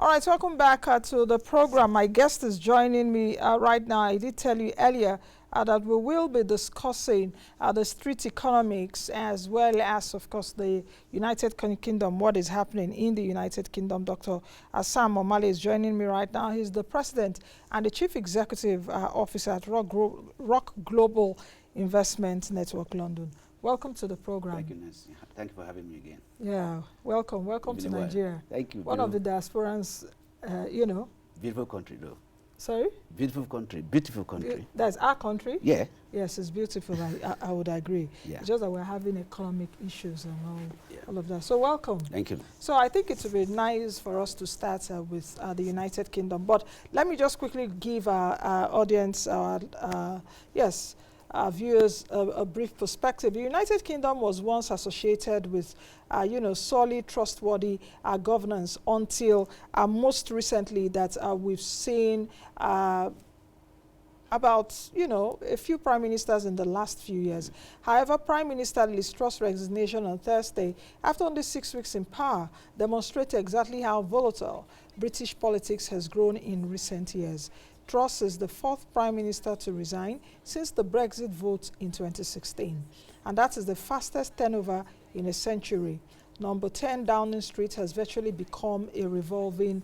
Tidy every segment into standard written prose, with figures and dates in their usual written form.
All right, welcome back to the program. My guest is joining me right now. I did tell you earlier that we will be discussing the street economics as well as, of course, the United Kingdom, what is happening in the United Kingdom. Dr. Sam Omale is joining me right now. He's the president and the chief executive officer at Rock Global Investment Network London. Welcome to the program. Thank you, Nancy. Thank you for having me again. Yeah, welcome. Welcome to Nigeria. Thank you. One of the diasporans, you know. Beautiful country, though. Sorry? Beautiful country. Beautiful country. That's our country? Yeah. Yes, it's beautiful. I would agree. Yeah. It's just that we're having economic issues and all of that. So welcome. Thank you. So I think it would be nice for us to start with the United Kingdom. But let me just quickly give our audience, our viewers a brief perspective. The United Kingdom was once associated with, solid, trustworthy governance until most recently that we've seen about, a few prime ministers in the last few years. However, Prime Minister Truss' resignation on Thursday, after only 6 weeks in power, demonstrated exactly how volatile British politics has grown in recent years. Truss is the 4th prime minister to resign since the Brexit vote in 2016. And that is the fastest turnover in a century. Number 10 Downing Street has virtually become a revolving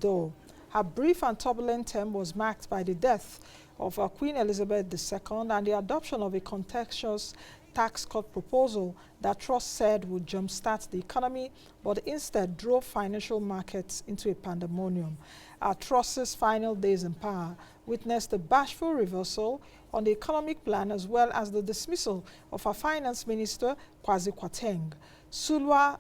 door. Her brief and turbulent term was marked by the death of Queen Elizabeth II and the adoption of a contentious tax cut proposal that Truss said would jumpstart the economy, but instead drove financial markets into a pandemonium. Truss's final days in power witnessed a bashful reversal on the economic plan as well as the dismissal of her finance minister, Kwasi Kwarteng. Sulwa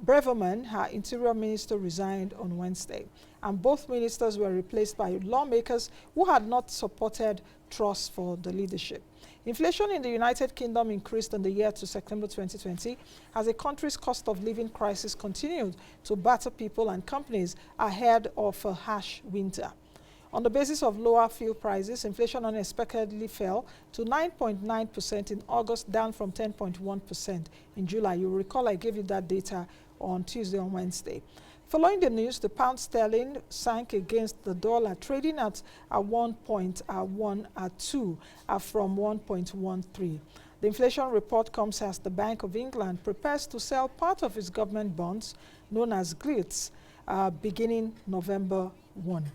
Braverman, her interior minister, resigned on Wednesday, and both ministers were replaced by lawmakers who had not supported Truss for the leadership. Inflation in the United Kingdom increased in the year to September 2020 as the country's cost of living crisis continued to batter people and companies ahead of a harsh winter. On the basis of lower fuel prices, inflation unexpectedly fell to 9.9% in August, down from 10.1% in July. You'll recall I gave you that data on Tuesday and Wednesday. Following the news, the pound sterling sank against the dollar, trading at 1.12 from 1.13. The inflation report comes as the Bank of England prepares to sell part of its government bonds, known as gilts, beginning November 1.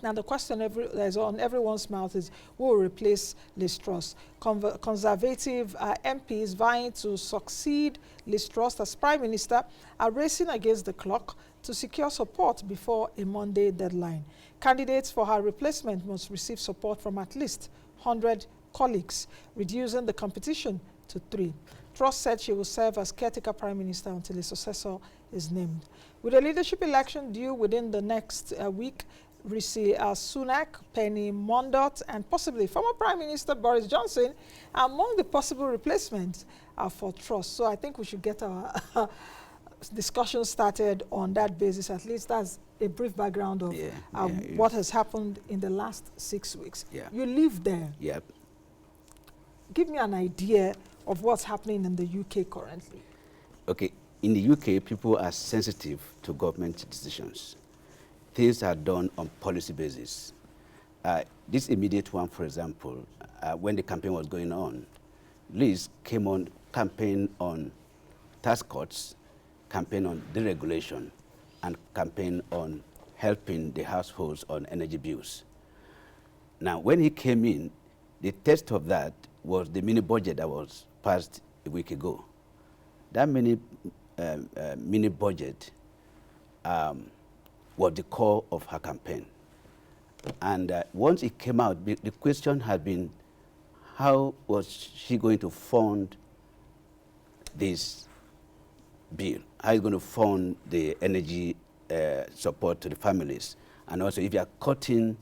Now, the question that is on everyone's mouth is, who will replace Liz Truss? Conservative MPs vying to succeed Liz Truss as Prime Minister are racing against the clock to secure support before a Monday deadline. Candidates for her replacement must receive support from at least 100 colleagues, reducing the competition to 3. Truss said she will serve as caretaker Prime Minister until a successor is named. With a leadership election due within the next week, Rishi Sunak, Penny Mordaunt, and possibly former Prime Minister Boris Johnson among the possible replacements for Truss. So I think we should get our discussion started on that basis. At least that's a brief background of what has happened in the last 6 weeks. Yeah. You live there. Yep. Give me an idea of what's happening in the UK currently. Okay. In the UK, people are sensitive to government decisions. Things are done on policy basis. This immediate one, for example, when the campaign was going on, Liz came on campaign on tax cuts, campaign on deregulation, and campaign on helping the households on energy bills. Now, when he came in, the test of that was the mini budget that was passed a week ago. That mini budget was the core of her campaign. And once it came out, the question had been, how was she going to fund this bill? How are you going to fund the energy support to the families? And also, if you are cutting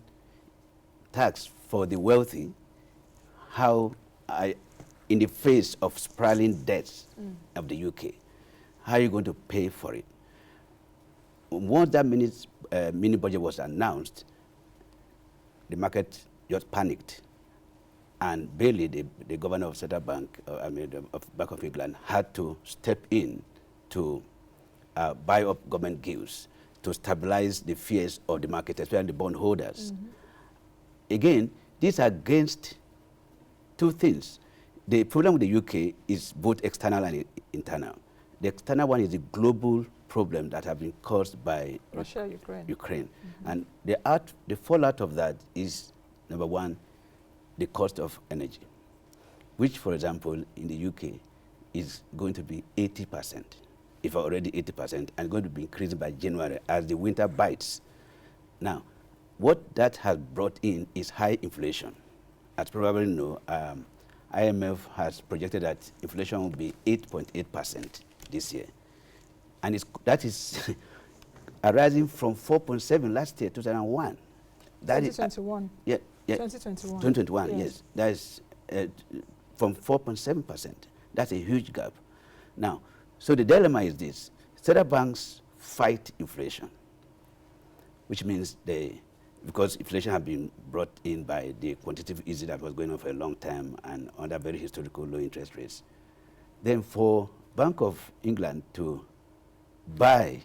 tax for the wealthy, how, in the face of spiraling debts of the UK, how are you going to pay for it? Once that mini budget was announced, the market just panicked. And Bailey, the governor of Central Bank, of Bank of England, had to step in to buy up government gilts, to stabilize the fears of the market, especially the bondholders. Again, these are against two things. The problem with the UK is both external and internal. The external one is the global problem that have been caused by Russia, Ukraine. And the fallout of that is, number one, the cost of energy, which, for example, in the UK is going to be 80%, if already 80%, and going to be increasing by January as the winter bites. Now, what that has brought in is high inflation. As you probably know, IMF has projected that inflation will be 8.8% this year. And that is arising from 4.7 last year, 2001. That 2021. Yeah. 2021. 2021, yes. That is from 4.7%. That's a huge gap. Now, so the dilemma is this. Central banks fight inflation, which means because inflation has been brought in by the quantitative easing that was going on for a long time and under very historical low interest rates. Then for Bank of England to buy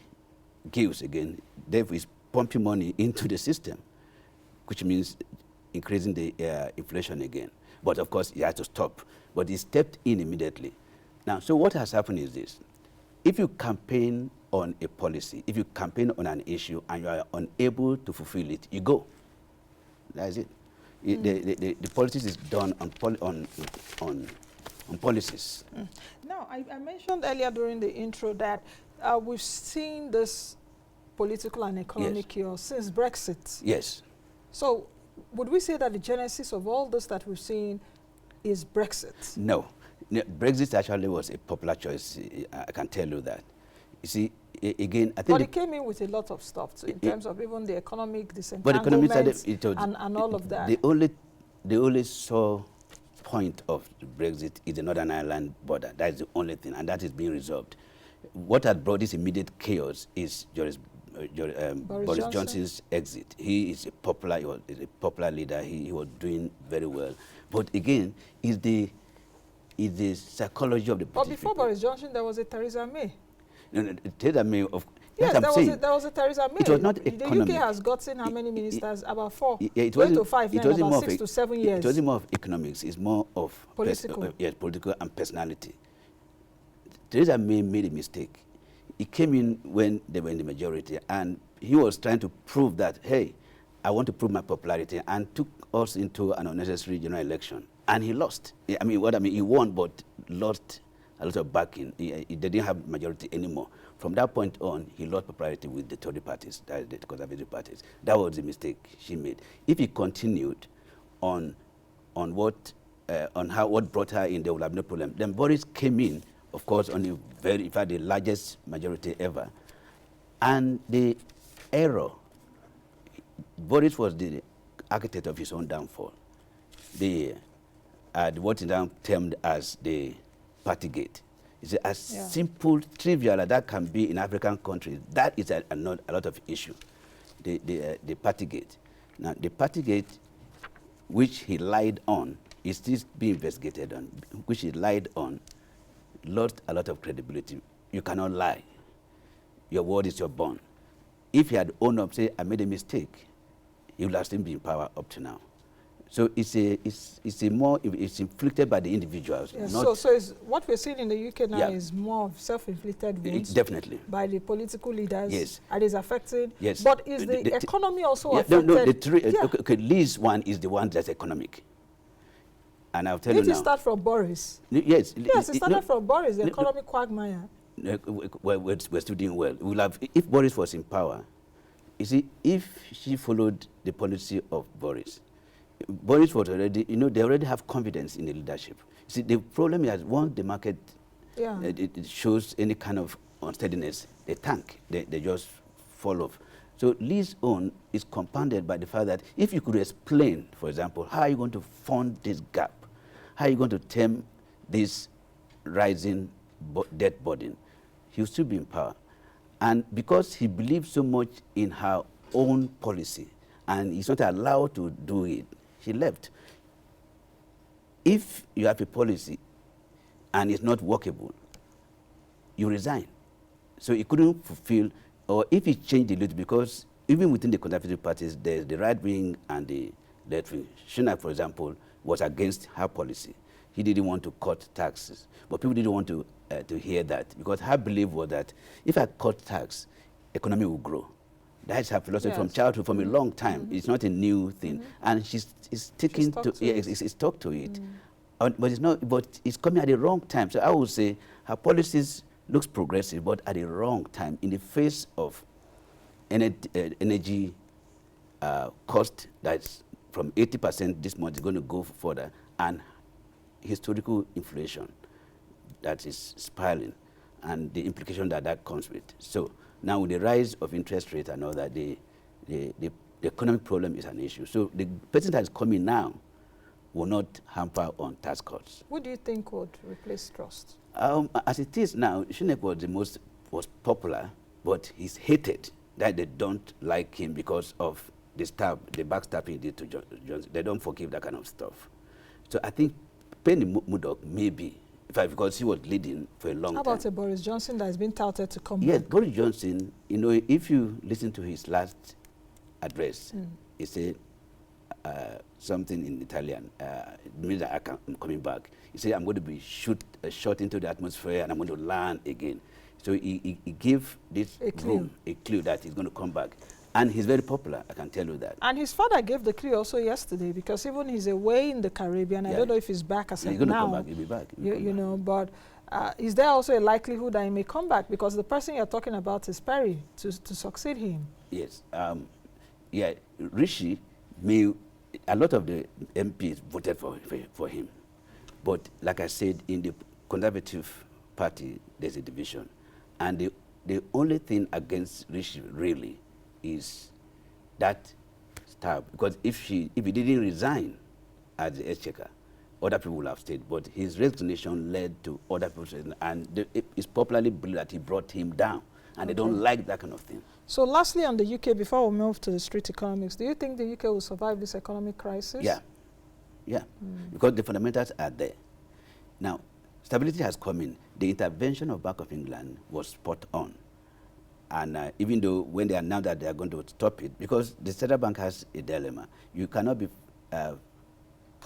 gilts again, therefore is pumping money into the system, which means increasing the inflation again. But of course, it has to stop. But he stepped in immediately. Now, so what has happened is this. If you campaign on a policy, if you campaign on an issue and you are unable to fulfill it, you go. That's it. The politics is done on policies. Now, I mentioned earlier during the intro that we've seen this political and economic chaos since Brexit. Yes. So, would we say that the genesis of all this that we've seen is Brexit? No. Brexit actually was a popular choice. I can tell you that. You see, again, I think... But it came in with a lot of stuff too, in terms of even the economic disentanglement and all of that. The only sore point of Brexit is the Northern Ireland border. That is the only thing, and that is being resolved. What has brought this immediate chaos is Boris Johnson's exit. He is a popular leader. He was doing very well. But again, is the psychology of the British But before people. Boris Johnson, there was a Theresa May. No, Theresa May, yes, there was a Theresa May. It was not economic. The UK has gotten how many ministers? About 4. Yeah, it wasn't to 5 now, about 6 to 7 years. It wasn't more of economics. It's more of political. Political and personality. Theresa May made a mistake. He came in when they were in the majority, and he was trying to prove that, hey, I want to prove my popularity, and took us into an unnecessary general election. And he lost. He won, but lost a lot of backing. They didn't have majority anymore. From that point on, he lost popularity with the Tory parties, that is the Conservative parties. That was the mistake she made. If he continued on what brought her in, there would have no problem. Then Boris came in, of course, on in fact, the largest majority ever. And the error, Boris was the architect of his own downfall. What is now termed as the Partygate. It's as simple, trivial as that can be in African countries. That is a lot of issue, the Partygate. Now, the Partygate, which he lied on, is still being investigated on, which he lied on, lost a lot of credibility. You cannot lie. Your word is your bond. If he had owned up, say, I made a mistake, he would have still been in power up to now. So it's inflicted by the individuals. Yes. So what we're seeing in the UK now is more self-inflicted wounds. Definitely. By the political leaders. Yes. And is affecting. Yes. But is the economy also affected? Okay, Lee's one is the one that's economic. And I'll tell you now. Did it start from Boris? Yes. Yes, it started from Boris, the economic quagmire. We're still doing well. If Boris was in power, you see, if she followed the policy of Boris was already, they already have confidence in the leadership. See, the problem is once the market it shows any kind of unsteadiness, they tank, they just fall off. So Lee's own is compounded by the fact that if you could explain, for example, how are you going to fund this gap? How are you going to tame this rising debt burden? He'll still be in power. And because he believes so much in her own policy, and he's not allowed to do it, he left. If you have a policy and it's not workable, you resign. So he couldn't fulfill or if he changed a little, because even within the conservative parties, there's the right wing and the left wing. Sunak, for example, was against her policy. He didn't want to cut taxes, but people didn't want to hear that, because her belief was that if I cut tax, economy will grow. That's her philosophy from childhood, from a long time. It's not a new thing, and she's sticking to it. It's stuck to it. But it's not. But it's coming at the wrong time. So I would say her policies looks progressive, but at the wrong time, in the face of energy cost that's from 80% this month is going to go further, and historical inflation that is spiraling, and the implication that that comes with. So now with the rise of interest rate and all that, the economic problem is an issue. So the person that is coming now will not hamper on tax cuts. Who do you think would replace Truss? As it is now, Sunak was popular, but he's hated, that they don't like him because of the backstabbing he did to Johnson. They don't forgive that kind of stuff. So I think Penny Murdoch maybe, because he was leading for a long time. How about a Boris Johnson that has been touted to come Yes, back? Boris Johnson, you know, if you listen to his last address, he said something in Italian, it means that I'm coming back. He said, I'm going to be shot into the atmosphere and I'm going to land again. So he gave this a clue that he's going to come back. And he's very popular, I can tell you that. And his father gave the clue also yesterday, because even he's away in the Caribbean, I don't know if he's back as of now. He's going to come back, he'll be back. You know, but is there also a likelihood that he may come back? Because the person you're talking about is Perry to succeed him. Yes. Yeah, Rishi, a lot of the MPs voted for him. But like I said, in the Conservative Party, there's a division. And the only thing against Rishi really is that stab. Because if he didn't resign as the exchequer, other people would have stayed. But his resignation led to other people, and it's popularly believed that he brought him down. And they don't like that kind of thing. So lastly on the UK, before we move to the street economics, do you think the UK will survive this economic crisis? Yeah. Yeah. Because the fundamentals are there. Now, stability has come in. The intervention of Bank of England was spot on. And even though when they announced that they are going to stop it, because the central bank has a dilemma. You cannot be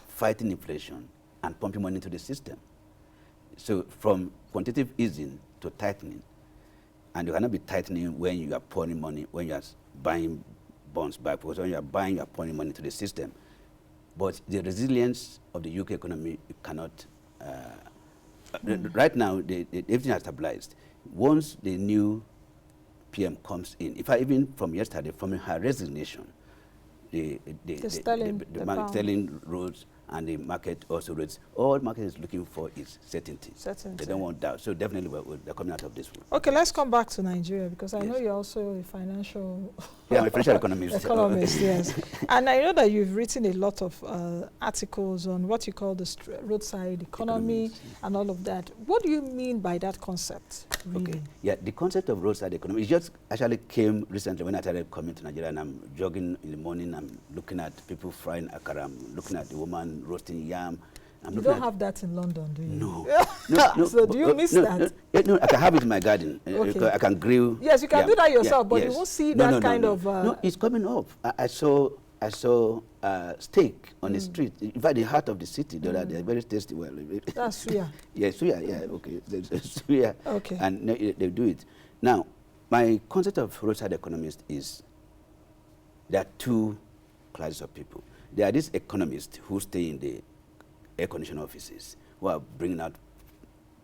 fighting inflation and pumping money into the system. So from quantitative easing to tightening, and you cannot be tightening when you are pouring money, when you are buying bonds back, because when you are buying, you are pouring money into the system. But the resilience of the UK economy, you cannot, right now, everything has stabilized. Once the new PM comes in, if I even from yesterday, from her resignation, the sterling rose and the market also rose. All market is looking for is certainty. They don't want doubt. So definitely they're coming out of this one. Okay, let's come back to Nigeria, because I know you're also a financial... Yeah, I'm a financial economist. Economist, yes. And I know that you've written a lot of articles on what you call the roadside economy and all of that. What do you mean by that concept, really? Okay. Yeah, the concept of roadside economy, it just actually came recently when I started coming to Nigeria, and I'm jogging in the morning, I'm looking at people frying akara, I'm looking at the woman roasting yam. You don't have that in London, do you? No. So do you miss that? No, I can have it in my garden. Okay. I can grill. Yes, you can do that yourself, but you won't see that kind of... No, it's coming up. I saw steak on the street. In fact, the heart of the city, they're very tasty. Well, that's suya. Yeah, suya, yeah, okay. Suya. Okay. And they do it. Now, my concept of roadside economist is there are two classes of people. There are these economists who stay in the air conditioning offices, who are bringing out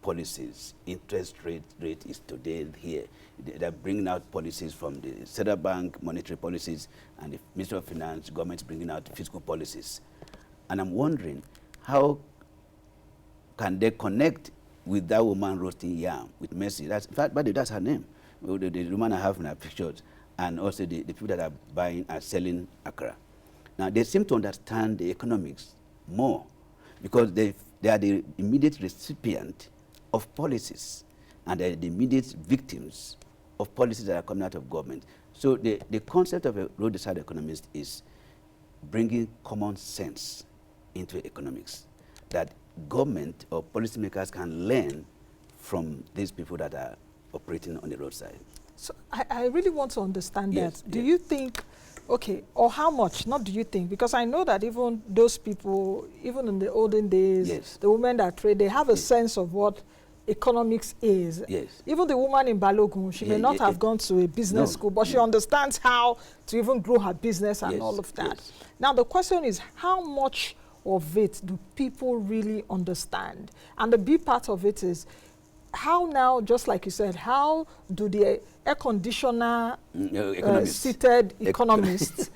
policies. Interest rate is today here. They're bringing out policies from the central bank, monetary policies, and the Ministry of Finance, government's bringing out fiscal policies. And I'm wondering, how can they connect with that woman roasting yam, with Mercy? That's, in fact, by the way, that's her name. The woman I have in her pictures, and also the people that are buying and selling akara. Now, they seem to understand the economics more, because they are the immediate recipient of policies, and they're the immediate victims of policies that are coming out of government. So the concept of a roadside economist is bringing common sense into economics, that government or policymakers can learn from these people that are operating on the roadside. So I really want to understand Yes, that. Do yes. you think, okay, or how much, not do you think, because I know that even those people, even in the olden days, Yes. the women that trade, they have a Yes. sense of what economics is. Yes. Even the woman in Balogun, she may Yeah, not yeah, have gone to a business no, school, but she no. understands how to even grow her business and Yes, all of that. yes. Now the question is, how much of it do people really understand? And the B part of it is, how now, just like you said, how do the air conditioner Economists. seated economists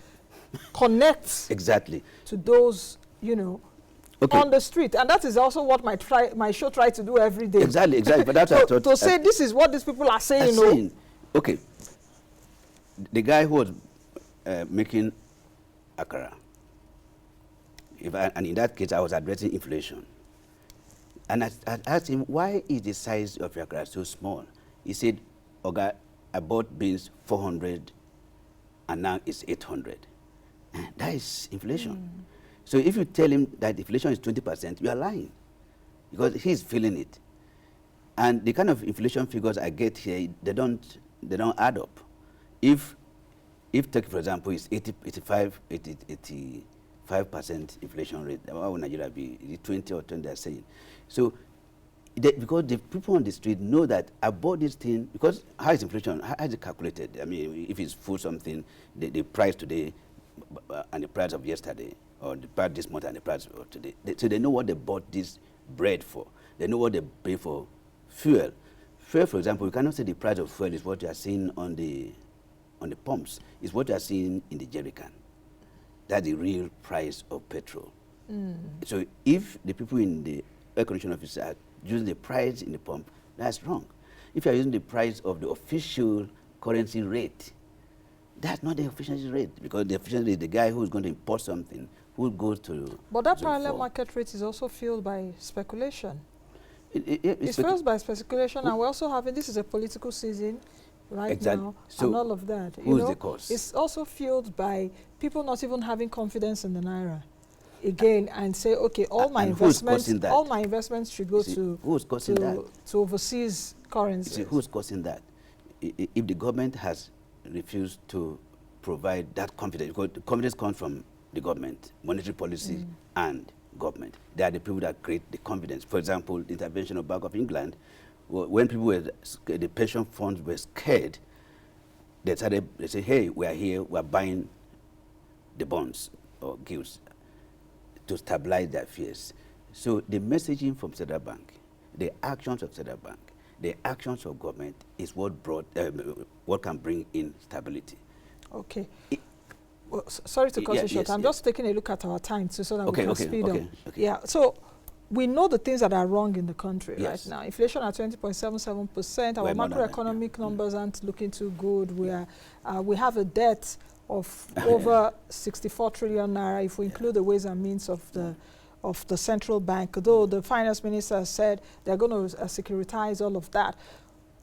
connect Exactly. to those, you know, Okay. on the street? And that is also what my show tries to do every day. Exactly, exactly. But that's what I thought. To say this is what these people are saying. I'm saying, okay, the guy who was making akara, and in that case, I was addressing inflation. And I asked him, why is the size of your akara so small? He said, Oga, I bought beans 400, and now it's 800. That is inflation. So if you tell him that inflation is 20%, you are lying, because he's feeling it. And the kind of inflation figures I get here, they don't add up. If Turkey, for example, is 85% inflation rate, why would Nigeria be? Is it 20 or 20 they're saying? So because the people on the street know that I bought this thing, because how is inflation, how is it calculated? I mean, if it's food something, the price today and the price of yesterday, or the price this month and the price of today. So they know what they bought this bread for. They know what they pay for fuel. Fuel, for example, you cannot say the price of fuel is what you are seeing on the pumps. It's what you are seeing in the jerry can. That's the real price of petrol. So if the people in the air conditioning office are using the price in the pump, that's wrong. If you are using the price of the official currency rate, that's not the efficiency rate, because the efficiency rate is the guy who's going to import something, who goes to... But that parallel market rate is also fueled by speculation. It's fueled by speculation, and we're also having, this is a political season right now, so and all of that. Who's the cause? It's also fueled by people not even having confidence in the Naira. Again, and say, okay, all my investments should go to overseas currencies. You see, who's causing that? If the government has refused to provide that confidence, because the confidence comes from the government, monetary policy and government. They are the people that create the confidence. For example, the intervention of Bank of England, when people were, the pension funds were scared, they said, hey, we are here, we are buying the bonds or gilts to stabilize their fears. So the messaging from Central Bank, the actions of Central Bank, the actions of government is what brought, what can bring in stability. Okay. Well, sorry to cut you short. I'm just taking a look at our time too, so that we can speed up. Yeah. So we know the things that are wrong in the country right now. Inflation at 20.77%. Our macroeconomic numbers aren't looking too good. We have a debt of over 64 trillion naira if we include the ways and means of the central bank. Though the finance minister said they're going to securitize all of that.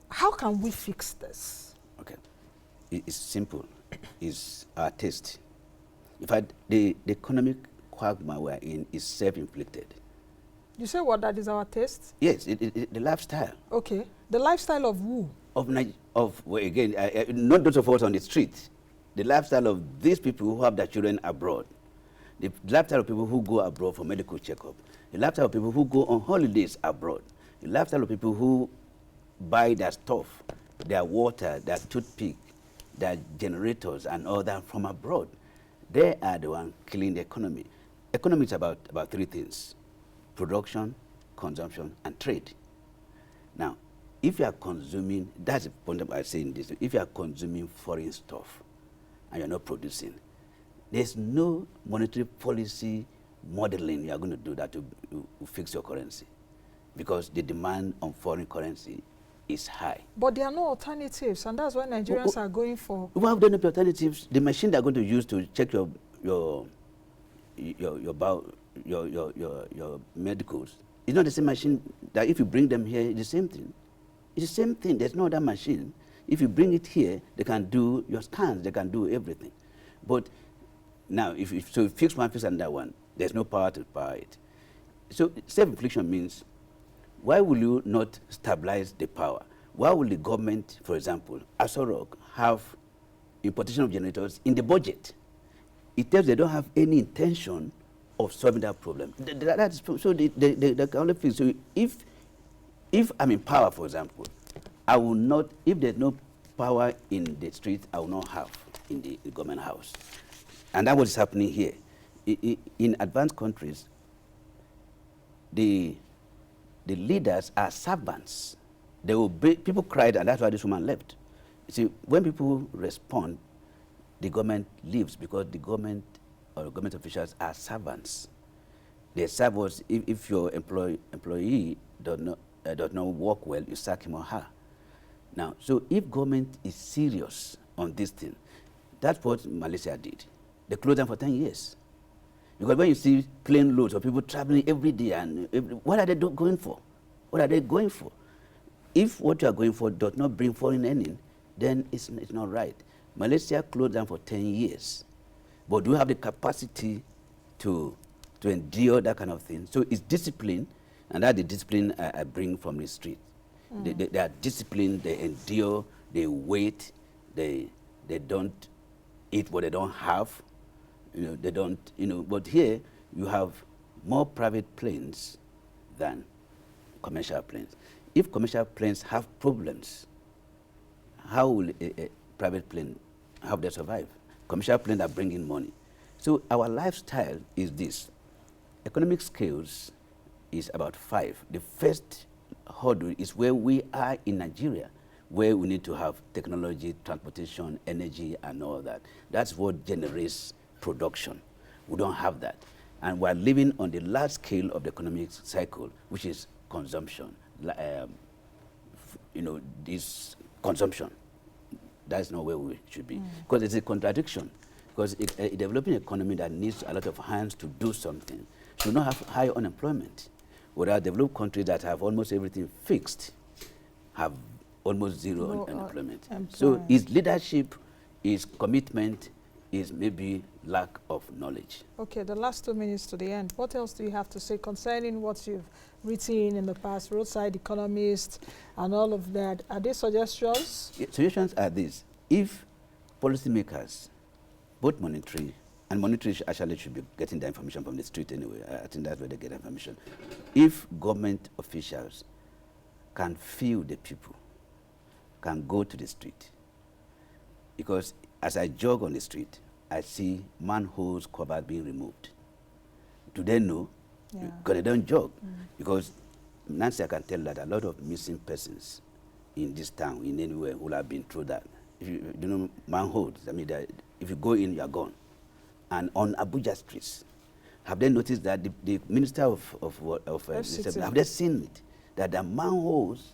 How can we fix this? Okay, it's simple. It's our taste. In fact, the economic quagmire we're in is self-inflicted. You say what? That is our taste? Yes, the lifestyle. Okay, the lifestyle of who? Well, again, not those of us on the street. The lifestyle of these people who have their children abroad. The lifestyle of people who go abroad for medical checkup. The lifestyle of people who go on holidays abroad. The lifestyle of people who buy their stuff, their water, their toothpick, their generators and all that from abroad. They are the ones killing the economy. Economy is about three things: production, consumption, and trade. Now, if you are consuming, that's the point I'm saying this, if you are consuming foreign stuff and you're not producing, there's no monetary policy modeling you are going to do that to fix your currency, because the demand on foreign currency is high. But there are no alternatives, and that's why Nigerians are going for... We have done the alternatives. The machine they're going to use to check your medicals, it's not the same machine that if you bring them here, it's the same thing. It's the same thing. There's no other machine. If you bring it here, they can do your scans, they can do everything. But now, if you fix one, fix another one, there's no power to power it. So self-infliction means, why will you not stabilize the power? Why will the government, for example, Asorok, have importation of generators in the budget? It tells they don't have any intention of solving that problem. That's so the kind of thing. So if I'm in power, for example, I will not, if there's no power in the street, I will not have in the government house. And that's what is happening here. In advanced countries, the leaders are servants. They will people cried, and that's why this woman left. You see, when people respond, the government leaves because the government or government officials are servants. They serve us. If your employee does not work well, you sack him or her. Now, so if government is serious on this thing, that's what Malaysia did. They closed them for 10 years. Because when you see plane loads of people traveling every day, and what are they going for? What are they going for? If what you are going for does not bring foreign earning, then it's not right. Malaysia closed down for 10 years. But do you have the capacity to endure that kind of thing? So it's discipline, and that's the discipline I bring from the street. They are disciplined, they endure, they wait, they don't eat what they don't have. They don't, but here you have more private planes than commercial planes. If commercial planes have problems, how will a private plane, how they survive? Commercial planes are bringing money. So our lifestyle is this. Economic skills is about 5. The first hurdle is where we are in Nigeria, where we need to have technology, transportation, energy, and all that. That's what generates production. We don't have that. And we're living on the large scale of the economic cycle, which is consumption. This consumption, that's not where we should be. Because it's a contradiction. Because a developing economy that needs a lot of hands to do something should not have high unemployment. Whereas developed countries that have almost everything fixed have almost zero unemployment. So his leadership, his commitment, is maybe lack of knowledge. Okay, the last 2 minutes to the end. What else do you have to say concerning what you've written in the past, Roadside Economist, and all of that? Are there suggestions? Yeah, suggestions are this. If policymakers, both monetary, and monetary actually should be getting the information from the street anyway. I think that's where they get information. If government officials can feel the people, can go to the street, because as I jog on the street, I see manholes covered being removed. Do they know? Yeah. Because they don't jog. Because Nancy, I can tell that a lot of missing persons in this town, in anywhere, will have been through that. If you know manholes, I mean, if you go in, you are gone. And on Abuja streets, have they noticed that the Minister of have they seen it? That the manholes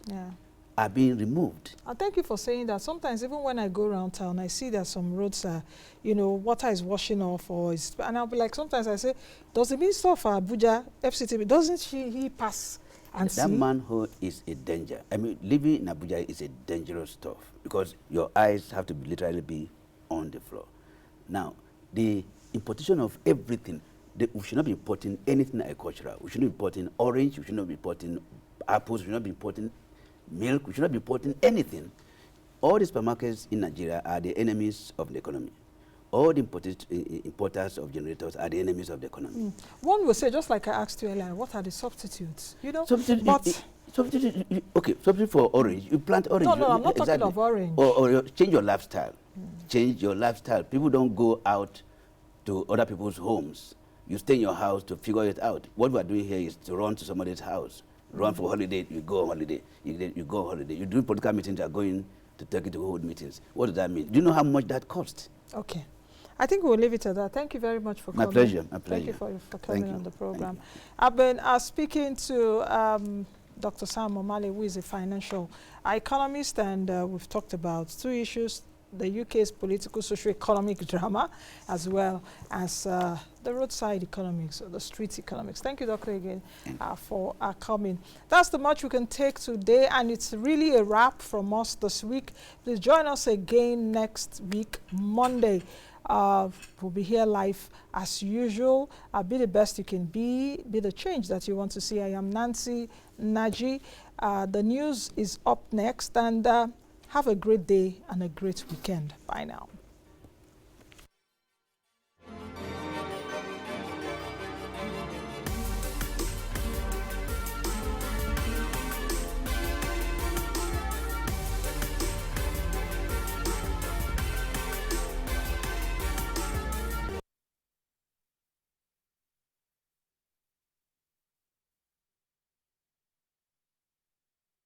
are being removed. Thank you for saying that. Sometimes even when I go around town, I see that some roads are, water is washing off, and I'll be like, sometimes I say, does the Minister of Abuja, FCT, doesn't he pass and see? That manhole is a danger. I mean, living in Abuja is a dangerous stuff because your eyes have to literally be on the floor. Now, the importation of everything, we should not be importing anything agricultural. We should not be importing orange, we should not be importing apples, we should not be importing milk, we should not be importing anything. All the supermarkets in Nigeria are the enemies of the economy. All the importers of generators are the enemies of the economy. One will say, just like I asked you earlier, what are the substitutes? Substitute for orange. You plant orange. No, I'm not talking of orange. Or change your lifestyle. Change your lifestyle. People don't go out to other people's homes. You stay in your house to figure it out. What we are doing here is to run to somebody's house. Run for holiday, you go on holiday. You go on holiday. You do political meetings, you are going to Turkey to hold meetings. What does that mean? Do you know how much that costs? Okay. I think we'll leave it at that. Thank you very much for coming. My pleasure. Thank you for coming on the program. I've been speaking to Dr. Sam Omale, who is a financial economist, and we've talked about 2 issues: the UK's political socio-economic drama, as well as the roadside economics, or the street economics. Thank you, Doctor, again for coming. That's the much we can take today, and it's really a wrap from us this week. Please join us again next week, Monday. We'll be here live as usual. Be the best you can be the change that you want to see. I am Nancy Naji. The news is up next, and have a great day and a great weekend. Bye now.